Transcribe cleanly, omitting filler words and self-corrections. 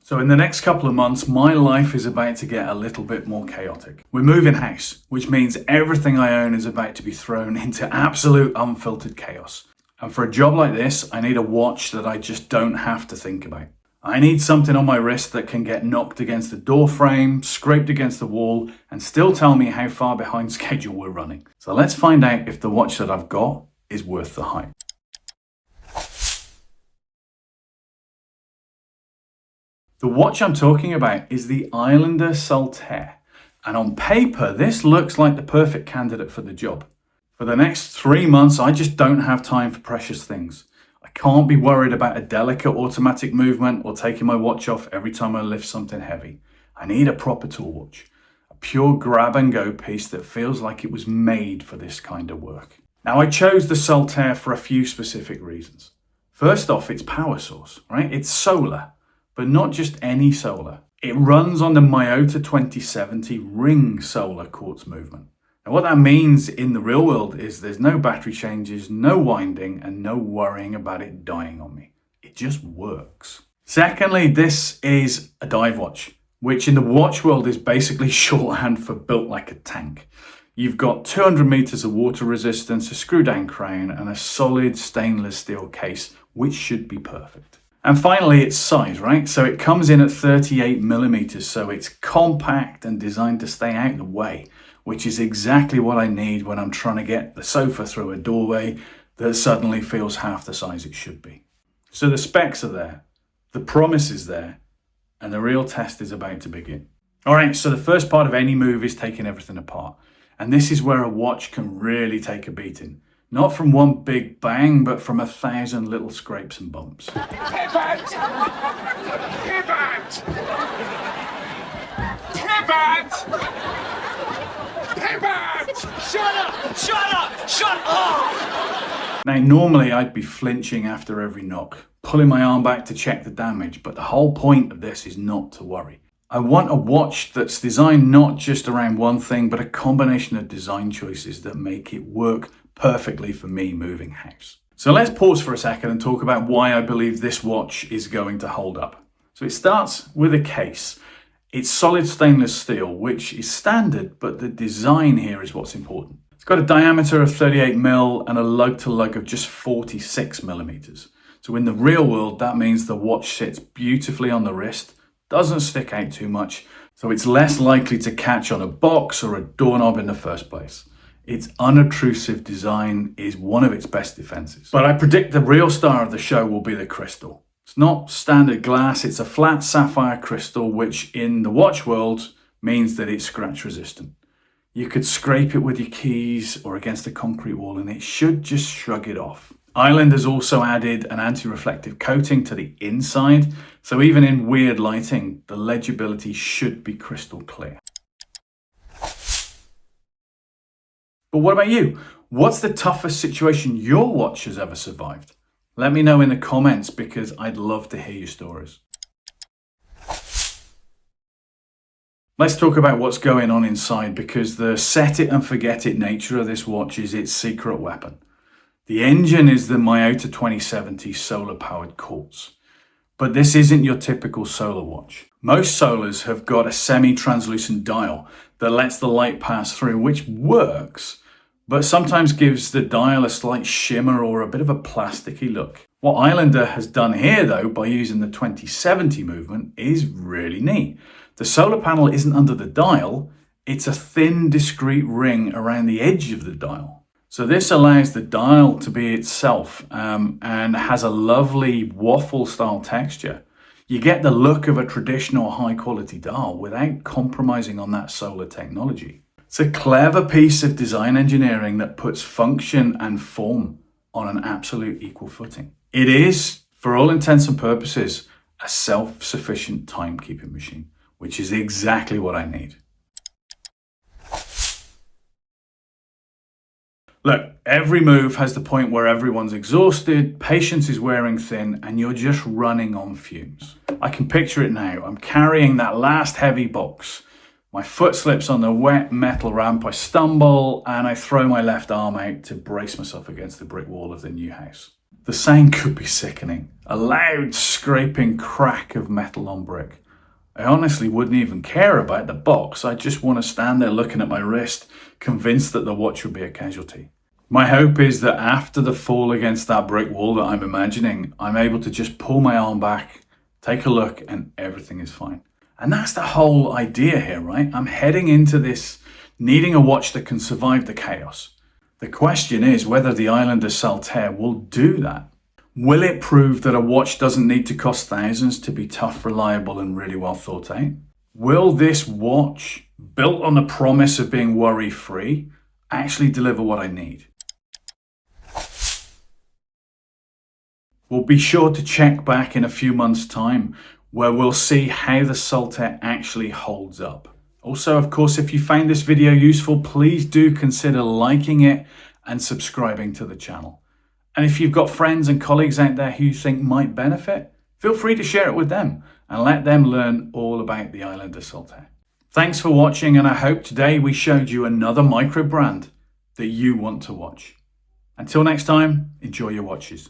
So in the next couple of months, my life is about to get a little bit more chaotic. We're moving house, which means everything I own is about to be thrown into absolute unfiltered chaos. And for a job like this, I need a watch that I just don't have to think about. I need something on my wrist that can get knocked against the door frame, scraped against the wall, and still tell me how far behind schedule we're running. So let's find out if the watch that I've got is worth the hype. The watch I'm talking about is the Islander Saltaire, and on paper this looks like the perfect candidate for the job. For the next 3 months I just don't have time for precious things. I can't be worried about a delicate automatic movement or taking my watch off every time I lift something heavy. I need a proper tool watch, a pure grab and go piece that feels like it was made for this kind of work. Now I chose the Saltaire for a few specific reasons. First off, its power source, right? It's solar. But not just any solar. It runs on the Miyota 2070 ring solar quartz movement. Now what that means in the real world is there's no battery changes, no winding, and no worrying about it dying on me. It just works. Secondly, this is a dive watch, which in the watch world is basically shorthand for built like a tank. You've got 200 meters of water resistance, a screw down crown, and a solid stainless steel case, which should be perfect. And finally, its size, right? So it comes in at 38 millimeters, so it's compact and designed to stay out of the way, which is exactly what I need when I'm trying to get the sofa through a doorway that suddenly feels half the size it should be. So the specs are there, the promise is there, and the real test is about to begin. All right, so the first part of any move is taking everything apart. And this is where a watch can really take a beating. Not from one big bang, but from 1,000 little scrapes and bumps. Pivot! Pivot! Pivot! Pivot! Shut up! Shut up! Shut up! Now, normally I'd be flinching after every knock, pulling my arm back to check the damage, but the whole point of this is not to worry. I want a watch that's designed not just around one thing, but a combination of design choices that make it work perfectly for me moving house. So let's pause for a second and talk about why I believe this watch is going to hold up. So it starts with a case. It's solid stainless steel, which is standard, but the design here is what's important. It's got a diameter of 38 mil and a lug to lug of just 46 millimeters. So in the real world, that means the watch sits beautifully on the wrist, doesn't stick out too much, so it's less likely to catch on a box or a doorknob in the first place. Its unobtrusive design is one of its best defenses. But I predict the real star of the show will be the crystal. It's not standard glass, it's a flat sapphire crystal, which in the watch world means that it's scratch resistant. You could scrape it with your keys or against a concrete wall and it should just shrug it off. Island has also added an anti-reflective coating to the inside, so even in weird lighting, the legibility should be crystal clear. But what about you? What's the toughest situation your watch has ever survived? Let me know in the comments because I'd love to hear your stories. Let's talk about what's going on inside because the set it and forget it nature of this watch is its secret weapon. The engine is the Miyota 2070 solar powered quartz. But this isn't your typical solar watch. Most solars have got a semi-translucent dial that lets the light pass through, which works, but sometimes gives the dial a slight shimmer or a bit of a plasticky look. What Islander has done here though, by using the 2070 movement, is really neat. The solar panel isn't under the dial, it's a thin discrete ring around the edge of the dial. So this allows the dial to be itself and has a lovely waffle style texture. You get the look of a traditional high quality dial without compromising on that solar technology. It's a clever piece of design engineering that puts function and form on an absolute equal footing. It is, for all intents and purposes, a self-sufficient timekeeping machine, which is exactly what I need. Look, every move has the point where everyone's exhausted, patience is wearing thin, and you're just running on fumes. I can picture it now. I'm carrying that last heavy box. My foot slips on the wet metal ramp, I stumble, and I throw my left arm out to brace myself against the brick wall of the new house. The sound could be sickening. A loud scraping crack of metal on brick. I honestly wouldn't even care about the box. I just want to stand there looking at my wrist, convinced that the watch would be a casualty. My hope is that after the fall against that brick wall that I'm imagining, I'm able to just pull my arm back, take a look, and everything is fine. And that's the whole idea here, right? I'm heading into this needing a watch that can survive the chaos. The question is whether the Islander Saltaire will do that. Will it prove that a watch doesn't need to cost thousands to be tough, reliable, and really well thought out? Will this watch, built on the promise of being worry-free, actually deliver what I need? We'll be sure to check back in a few months' time, where we'll see how the Saltaire actually holds up. Also, of course, if you found this video useful, please do consider liking it and subscribing to the channel. And if you've got friends and colleagues out there who you think might benefit, feel free to share it with them and let them learn all about the Islander Saltaire. Thanks for watching, and I hope today we showed you another micro brand that you want to watch. Until next time, enjoy your watches.